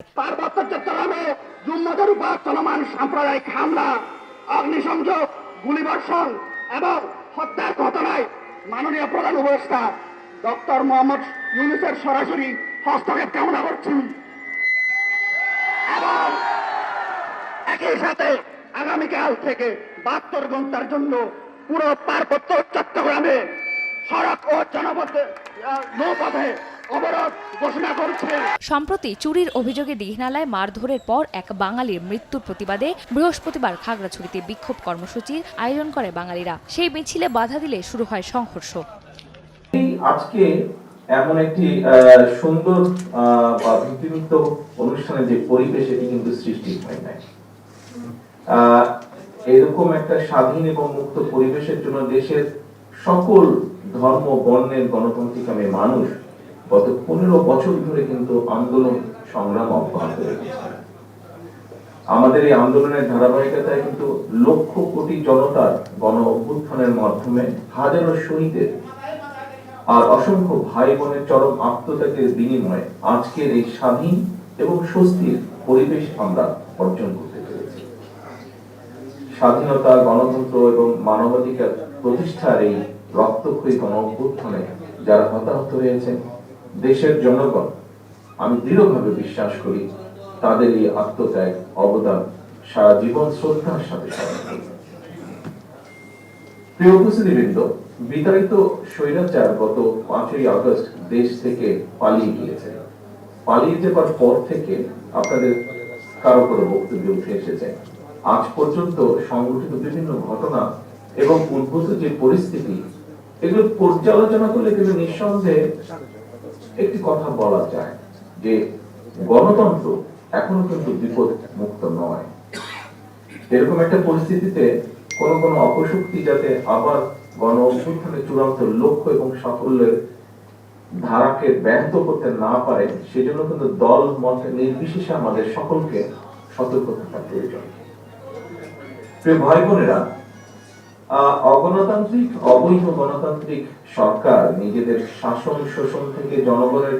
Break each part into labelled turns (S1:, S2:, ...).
S1: পার্বত্য চট্টগ্রামে জুম্মাদের উপর চলমান সাম্প্রদায়িক হামলা, অগ্নিসংযোগ, গুলিবর্ষণ এবং হত্যার ঘটনায় মাননীয় প্রধান উপদেষ্টা ডক্টর মোহাম্মদ ইউনূসের সরাসরি হস্তক্ষেপ কামনা করছি এবং একই সাথে আগামীকাল থেকে 72 ঘন্টার জন্য পুরো পার্বত্য চট্টগ্রামে সড়ক ও জনপথে নৌপথে অবরোধ ঘোষণা করছে।
S2: সম্প্রতি চুরির অভিযোগে দীঘনালায় মারধরের পর এক বাঙালির মৃত্যুর প্রতিবাদে বৃহস্পতিবার খাগড়াছড়িতে বিক্ষোভ কর্মসূচির আয়োজন করে বাঙালিরা। সেই মিছিলে বাধা দিলে শুরু হয় সংঘর্ষ।
S3: আজকে এমন একটি সুন্দর বা ভীতিমুক্ত অনুষ্ঠানের যে পরিবেশ এটি কিন্তু সৃষ্টি হয় নাই। এরকম একটা স্বাধীন এবং মুক্ত পরিবেশের জন্য দেশের সকল ধর্ম বর্ণের গণতান্ত্রিকামী মানুষ গত 15 বছর ধরে কিন্তু আন্দোলন সংগ্রাম অব্যাহত রেখেছে। আমাদের এই আন্দোলনের ধারাবাহিকতায় কিন্তু লক্ষ কোটি জনতার গণ অভ্যুত্থানের মাধ্যমে হাজারো শহীদের আর অসংখ্য ভাই বোনের চরম আত্মত্যাগের বিনিময়ে আজকের এই স্বাধীন এবং স্বস্তির পরিবেশ আমরা অর্জন করতে পেরেছি। স্বাধীনতা, গণতন্ত্র এবং মানবাধিকার প্রতিষ্ঠার এই রক্তক্ষয়ী গণ অভ্যুত্থানে যারা হতাহত হয়েছেন দেশের জনগণ, আমি দৃঢ়ভাবে বিশ্বাস করি তাদের এই আত্মত্যাগ অবদান সারা জীবন শ্রদ্ধার সাথে স্মরণ করব। প্রিয় উপস্থিতিবৃন্দ, বিতাড়িত স্বৈরাচার গত 5ই আগস্ট দেশ থেকে পালিয়ে গিয়েছে। পালিয়ে যাবার পর থেকে আপনাদের কারো কারো বক্তব্যে উঠে এসেছে আজ পর্যন্ত সংঘটিত বিভিন্ন ঘটনা এবং উদ্ভূত যে পরিস্থিতি, এগুলো পর্যালোচনা করলে কিন্তু নিঃসন্দেহে একটি কথা বলা যায় যে গণতন্ত্র এখনো কিন্তু বিপদ মুক্ত নয়। এরকম একটা পরিস্থিতিতে কোন কোন অপশক্তি যাতে আবার গণ অভ্যুত্থানের চূড়ান্ত লক্ষ্য এবং সাফল্যের ধারাকে ব্যাহত করতে না পারে, সেজন্য কিন্তু দল মত নির্বিশেষে আমাদের সকলকে সতর্ক থাকা প্রয়োজন। প্রিয় ভাই বোনেরা, অগণতান্ত্রিক অবৈধ গণতান্ত্রিক সরকার নিজেদের শাসন শোষণ থেকে জনগণের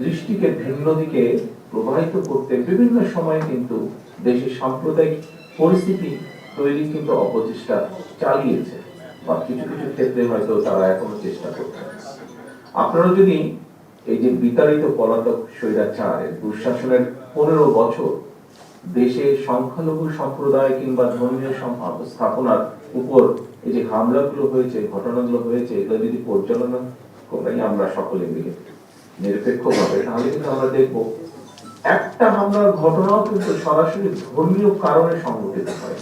S3: দৃষ্টিকে ভিন্ন দিকে প্রবাহিত করতে বিভিন্ন সময়ে কিন্তু দেশের সাম্প্রদায়িক পরিস্থিতি তৈরি কিন্তু অপচেষ্টা চালিয়েছে বা কিছু কিছু ক্ষেত্রে হয়তো তারা এখনো চেষ্টা করছে। আপনারা যদি এই যে বিতাড়িত পলাতক স্বৈরাচারের দুঃশাসনের 15 বছর দেশে সংখ্যালঘু সম্প্রদায় কিংবা ধর্মীয় স্থাপনার উপর এই যে হামলাগুলো হয়েছে, ঘটনাগুলো হয়েছে, এগুলো যদি পর্যালোচনা করি আমরা সকলে মিলে নিরপেক্ষভাবে, তাহলে কিন্তু আমরা দেখবো একটা হামলার ঘটনাও কিন্তু সরাসরি ধর্মীয় কারণে সংঘটিত হয়,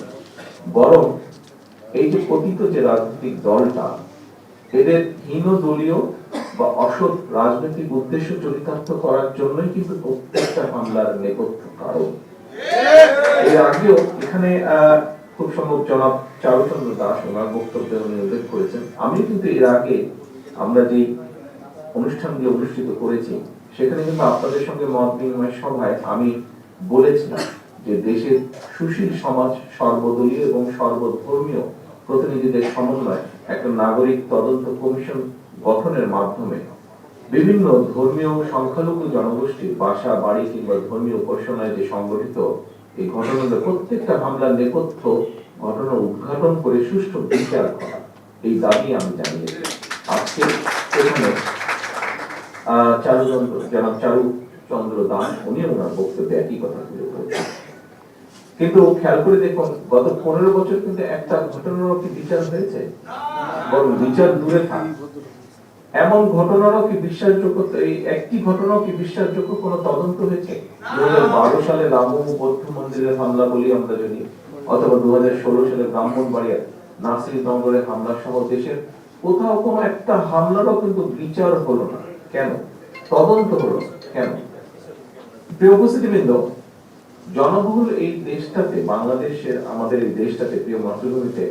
S3: বরং এই যে পতিত যে রাজনৈতিক দলটা এদের হীন দলীয় বা অসৎ রাজনৈতিক উদ্দেশ্য চরিতার্থ করার জন্যই কিন্তু প্রত্যেকটা হামলার নেপথ্য কারণ। এর আগেও এখানে খুব সম্ভব জনাব চারুচন্দ্র দাস ওনার বক্তব্যে উনি উল্লেখ করেছেন, আমি কিন্তু এর আগে আমরা যে অনুষ্ঠানগুলো অনুষ্ঠিত করেছি সেখানে কিন্তু আপনাদের সঙ্গে মত বিনিময় সভায় আমি বলেছিলাম যে দেশের সুশীল সমাজ সর্বদলীয় এবং সর্বধর্মীয় প্রতিনিধিদের সমন্বয়ে একটা নাগরিক তদন্ত কমিশন গঠনের মাধ্যমে বিভিন্ন ধর্মীয় সংখ্যালঘু জনগোষ্ঠীর বাসা বাড়ি কিংবা ধর্মীয় উপাসনায় যে সংগঠিত এই ঘটনাগুলো প্রত্যেকটা হামলার নেপথ্য ঘটনা উদ্ঘাটন করে সুষ্ঠু বিচার করা, এই দাবি আমি জানিয়েছি। আজকে এখানে জনাব চারুচন্দ্র দাস উনি ওনার বক্তব্যে একই কথা তুলে ধরেছেন। কিন্তু খেয়াল করে দেখুন, গত 15 বছর কিন্তু একটা ঘটনারও কি বিচার হয়েছে? বরং বিচার দূরে থাক, এমন ঘটনারও কি বিশ্বাসযোগ্য, এই একটি ঘটনাও কি বিশ্বাসযোগ্য কোন তদন্ত হয়েছে? 2012 সালে রামমোহন বৌদ্ধ মন্দিরের হামলা বলি আমরা যদি, অথবা 2016 সালে ব্রাহ্মণবাড়িয়ার নাসিরনগরের হামলা সহ দেশের কোথাও কোনো একটা হামলারও কিন্তু বিচার হলো না। কেন? তদন্ত হলো কেন? প্রিয় উপস্থিতিবৃন্দ, জনবহুল এই দেশটাতে, বাংলাদেশের আমাদের এই দেশটাতে, প্রিয় মাতৃভূমিতে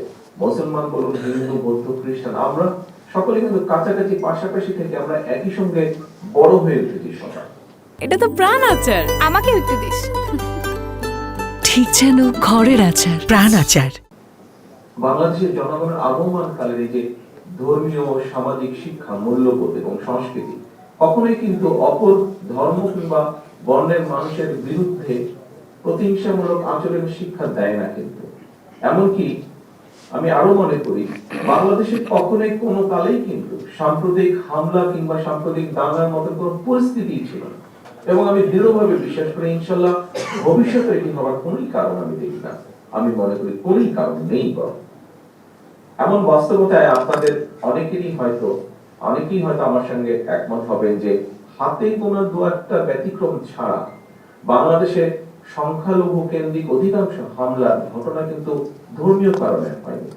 S3: মুসলমান বলুন, হিন্দু, বৌদ্ধ, খ্রিস্টান, আমরা সকলে কিন্তু কাছাকাছি পাশাপাশি থেকে আমরা একই সঙ্গে বড় হয়ে উঠেছি সবাই।
S4: এটা তো প্রাণ আচার, আমাকে একটু দিস।
S5: ঠিক যেন ঘরের আচার, প্রাণ আচার।
S3: বাংলাদেশের জনগণের আগমন কালের এই যে ধর্মীয় সামাজিক শিক্ষা, মূল্যবোধ এবং সংস্কৃতি কখনোই কিন্তু অপর ধর্ম কিংবা বর্ণের মানুষের বিরুদ্ধে প্রতিহিংসামূলক আচরণের শিক্ষা দেয় না। কিন্তু এমনকি আমি আরো মনে করি বাংলাদেশে কখনোই কোনো কালেই কিন্তু সাম্প্রদায়িক হামলা কিংবা সাম্প্রদায়িক দাঙ্গার মতো কোনো পরিস্থিতি ছিল না, এবং আমি দৃঢ়ভাবে বিশ্বাস করি ইনশাল্লাহ ভবিষ্যতে এটি হওয়ার কোনোই কারণ আমি দেখি না। আমি মনে করি কোনোই কারণ নেই। বরং এমন বাস্তবতায় আপনাদের অনেকেই হয়তো আমার সঙ্গে একমত হবেন যে হাতে গোনা দু একটা ব্যতিক্রম ছাড়া বাংলাদেশে সংখ্যালঘু কেন্দ্রিক অধিকাংশ হামলার ঘটনা কিন্তু ধর্মীয় কারণে হয়নি।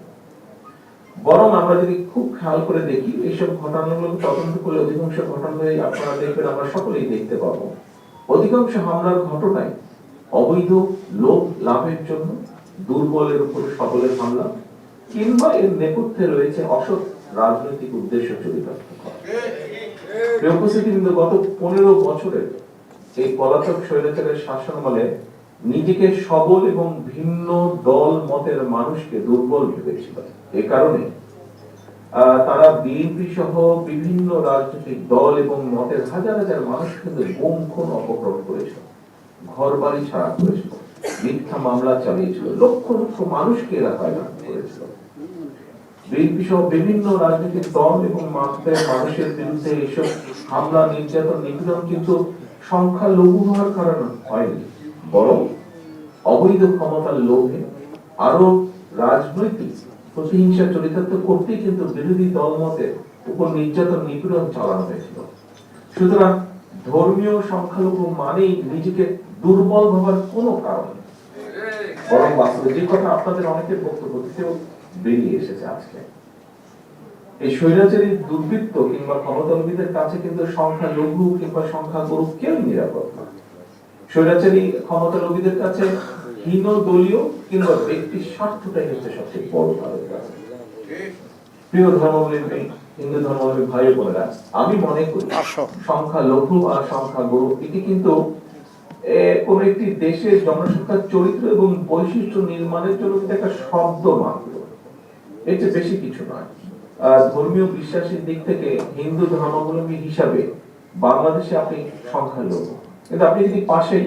S3: বরং আমরা যদি খুব খেয়াল করে দেখি এইসব ঘটনাগুলো তদন্ত করলে অধিকাংশ ঘটনায় আপনারা দেখবেন, আমরা সকলেই দেখতে পাবো অধিকাংশ হামলার ঘটনায় অবৈধ লোভ লাভের জন্য দুর্বলের উপর সবলের হামলা, কিংবা এর নেপথ্যে রয়েছে অসৎ রাজনৈতিক উদ্দেশ্য চরিতার্থ করা। উপস্থিতি কিন্তু গত 15 বছরের এই পলাতক স্বৈরাচারের শাসনামলে নিজেকে সবল এবং ভিন্ন দল মতের মানুষকে দুর্বল ভেবেছিল। এ কারণে তারা বিএনপি সহ বিভিন্ন রাজনৈতিক দল এবং মতের হাজার হাজার মানুষ কিন্তু গুম খুন অপহরণ করেছিল, ঘর বাড়ি ছাড়া করেছিল, মিথ্যা মামলা চালিয়েছিল, লক্ষ লক্ষ মানুষকে এরা হয়রান করেছিল। বিএনপি সহ বিভিন্ন রাজনৈতিক দল এবং মানুষের বিরুদ্ধে এইসব হামলা, নির্যাতন, নিপীড়ন কিন্তু সংখ্যালঘু হওয়ার কারণে হয়নি, বরং অবৈধ ক্ষমতার লোভে আরো রাজনৈতিক প্রতিহিংসা চরিতার্থ করতেই কিন্তু বিরোধী দলমতের উপর নির্যাতন নিপীড়ন চালানো হয়েছিল। সুতরাং ধর্মীয় সংখ্যালঘু মানেই নিজেকে দুর্বল ভাবার কোনো কারণ নেই, বরং বাস্তবে যে কথা আপনাদের অনেকের বক্তব্য থেকেও বেরিয়ে এসেছে আজকে, এই স্বৈরাচারী দুর্বৃত্ত কিংবা ক্ষমতালোভীদের কাছে কিন্তু সংখ্যালঘু কিংবা সংখ্যাগুরু কেউ নিরাপদ না। স্বৈরাচারী ক্ষমতালোভীদের কাছে হীন দলীয় কিংবা ব্যক্তির স্বার্থটাই হচ্ছে সবচেয়ে বড় তাদের কাছে। প্রিয় ধর্মাবলম্বী হিন্দু ধর্মাবলম্বী ভাই বোনেরা, আমি মনে করি সংখ্যালঘু আর সংখ্যাগুরু এটি কিন্তু কোন একটি দেশের জনসংখ্যার চরিত্র এবং বৈশিষ্ট্য নির্মাণের জন্য কিন্তু একটা শব্দ মাত্র, এর চেয়ে বেশি কিছু নয়। ধর্মীয় বিশ্বাসের দিক থেকে হিন্দু ধর্মাবলম্বী হিসাবে বাংলাদেশে আপনি সংখ্যালঘু, কিন্তু আপনি যদি পাশেই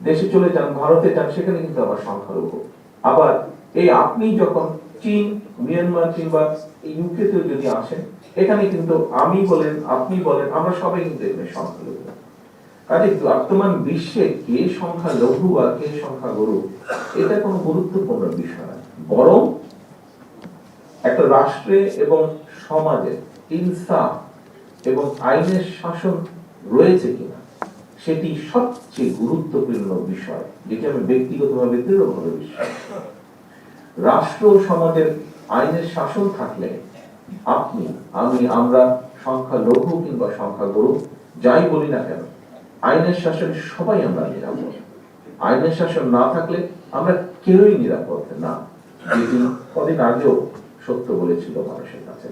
S3: দেশে চলে যান, ভারতে যান, সেখানে কিন্তু আবার সংখ্যালঘু। আবার এই আপনি যখন চীন, মিয়ানমার কিংবা ইউকে তে যদি আসেন, এখানে কিন্তু আমি বলেন, আপনি বলেন, আমরা সবাই কিন্তু এখানে সংখ্যালঘু। কাজে বর্তমান বিশ্বে কে সংখ্যালঘু আর কে সংখ্যাগুরু এটা কোনো গুরুত্বপূর্ণ বিষয় না, বরং একটা রাষ্ট্রে এবং সমাজে ইনসাফ এবং আইনের শাসন রয়েছে কিনা সেটি সবচেয়ে গুরুত্বপূর্ণ বিষয়, যেটি আমি ব্যক্তিগতভাবে দৃঢ়ভাবে বিশ্বাস করি। রাষ্ট্র ও সমাজের আইনের শাসন থাকলে আপনি, আমি, আমরা সংখ্যালঘু কিংবা সংখ্যাগুরু যাই বলি না কেন, আইনের শাসনে সবাই আমরা নিরাপদ। আইনের শাসন না থাকলে আমরা কেউই নিরাপদ না, যেটি কদিন আগেও সত্য বলেছিল মানুষের কাছে।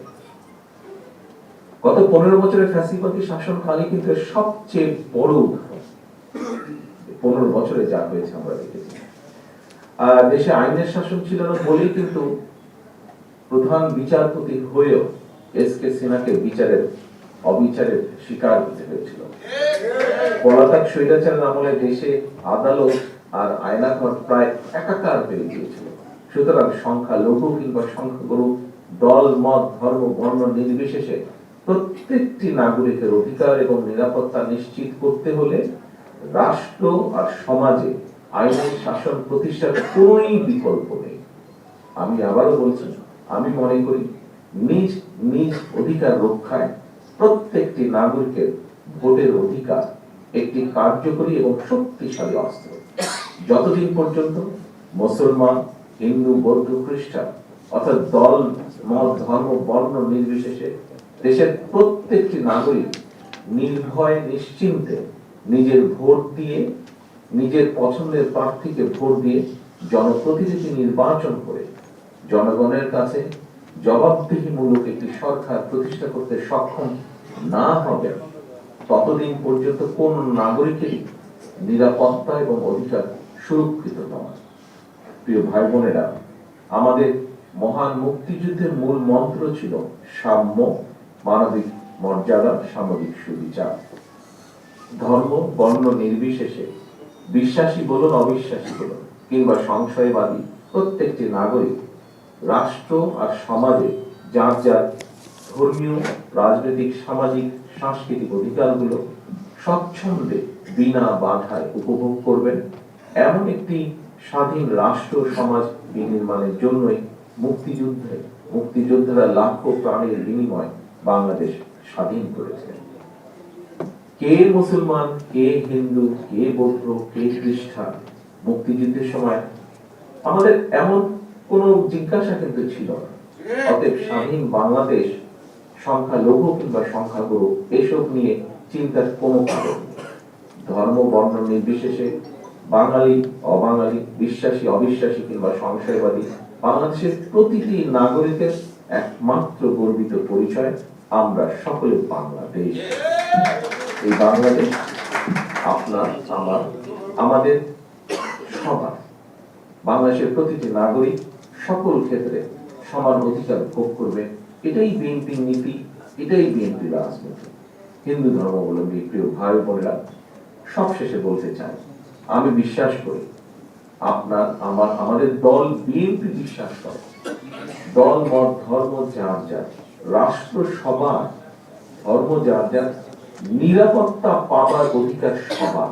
S3: গত 15 বছরের ফ্যাসিবাদী শাসনকালে কিন্তু সবচেয়ে বড় উদাহরণ 15 বছরে যা হয়েছে আমরা দেখেছি। দেশে আইনের শাসন ছিল না বলেই কিন্তু প্রধান বিচারপতি হয়েও এস.কে. সিনহাকে অবিচারের শিকার হতে হয়েছিল। পলাতক স্বৈরাচারের আমলে দেশে আদালত আর আইনাঘর প্রায় একাকার হয়ে গিয়েছিল। সুতরাং সংখ্যালঘু কিংবা সংখ্যাগুরু, দল, মত, ধর্ম, বর্ণ নির্বিশেষে প্রত্যেকটি নাগরিকের অধিকার এবং নিরাপত্তা নিশ্চিত করতে হলে রাষ্ট্র আর সমাজে আইনের শাসন প্রতিষ্ঠার কোনোই বিকল্প নেই। আমি আবারও বলছি, আমি মনে করি নিজ নিজ অধিকার রক্ষায় প্রত্যেকটি নাগরিকের ভোটের অধিকার একটি কার্যকরী এবং শক্তিশালী অস্ত্র। যতদিন পর্যন্ত মুসলমান, হিন্দু, বৌদ্ধ, খ্রিস্টান অর্থাৎ দল, মত, ধর্ম, বর্ণ নির্বিশেষে দেশের প্রত্যেকটি নাগরিক নির্ভয় নিশ্চিন্তে নিজের ভোট দিয়ে, নিজের পছন্দের প্রার্থীকে ভোট দিয়ে জনপ্রতিনিধি নির্বাচন করে জনগণের কাছে জবাবদিহিমূলক একটি সরকার প্রতিষ্ঠা করতে সক্ষম না হবে, ততদিন পর্যন্ত কোন নাগরিকেরই নিরাপত্তা এবং অধিকার সুরক্ষিত নয়। প্রিয় ভাই বোনেরা, আমাদের মহান মুক্তিযুদ্ধের মূল মন্ত্র ছিল সাম্য, মানবিক মর্যাদা, সামাজিক সুবিচার। ধর্ম বর্ণ নির্বিশেষে, বিশ্বাসী বলুন অবিশ্বাসী বলুন কিংবা সংশয়বাদী, প্রত্যেকটি নাগরিক রাষ্ট্র আর সমাজে যার যার ধর্মীয়, রাজনৈতিক, সামাজিক, সাংস্কৃতিক অধিকারগুলো স্বচ্ছন্দে বিনা বাধায় উপভোগ করবেন, এমন একটি স্বাধীন রাষ্ট্র সমাজ বিনির্মাণের জন্যই মুক্তিযোদ্ধারা লাখো প্রাণের বিনিময় বাংলাদেশ স্বাধীন করেছেন। কে মুসলমান, কে হিন্দু, কে বৌদ্ধ, কে খ্রিস্টান, মুক্তিযুদ্ধের সময় আমাদের এমন কোনো জিজ্ঞাসা কিন্তু ছিল না। অতএব স্বাধীন বাংলাদেশ সংখ্যালঘু কিংবা সংখ্যাগুরু এসব নিয়ে চিন্তার কোনো কারণ নেই। ধর্ম বর্ণ নির্বিশেষে, বাঙালি অবাঙালি, বিশ্বাসী অবিশ্বাসী কিংবা সংশয়বাদী, বাংলাদেশের প্রতিটি নাগরিকের একমাত্র গর্বিত পরিচয়, আমরা সকলে বাংলাদেশ। এই বাংলাদেশ আপনার, আমার, আমাদের সবার। বাংলাদেশের প্রতিটি নাগরিক সকল ক্ষেত্রে সমান অধিকার ভোগ করবে, এটাই বিএনপির নীতি, এটাই বিএনপির রাজনীতি। হিন্দু ধর্মাবলম্বী প্রিয় ভাই বোনেরা, সবশেষে বলতে চাই, আমি বিশ্বাস করি আপনার আমার আমাদের দল বিএনপি বিশ্বাস করে দল মত ধর্ম যার যার, রাষ্ট্র সবার, ধর্ম যার যার, নিরাপত্তা পাবার অধিকার সবার।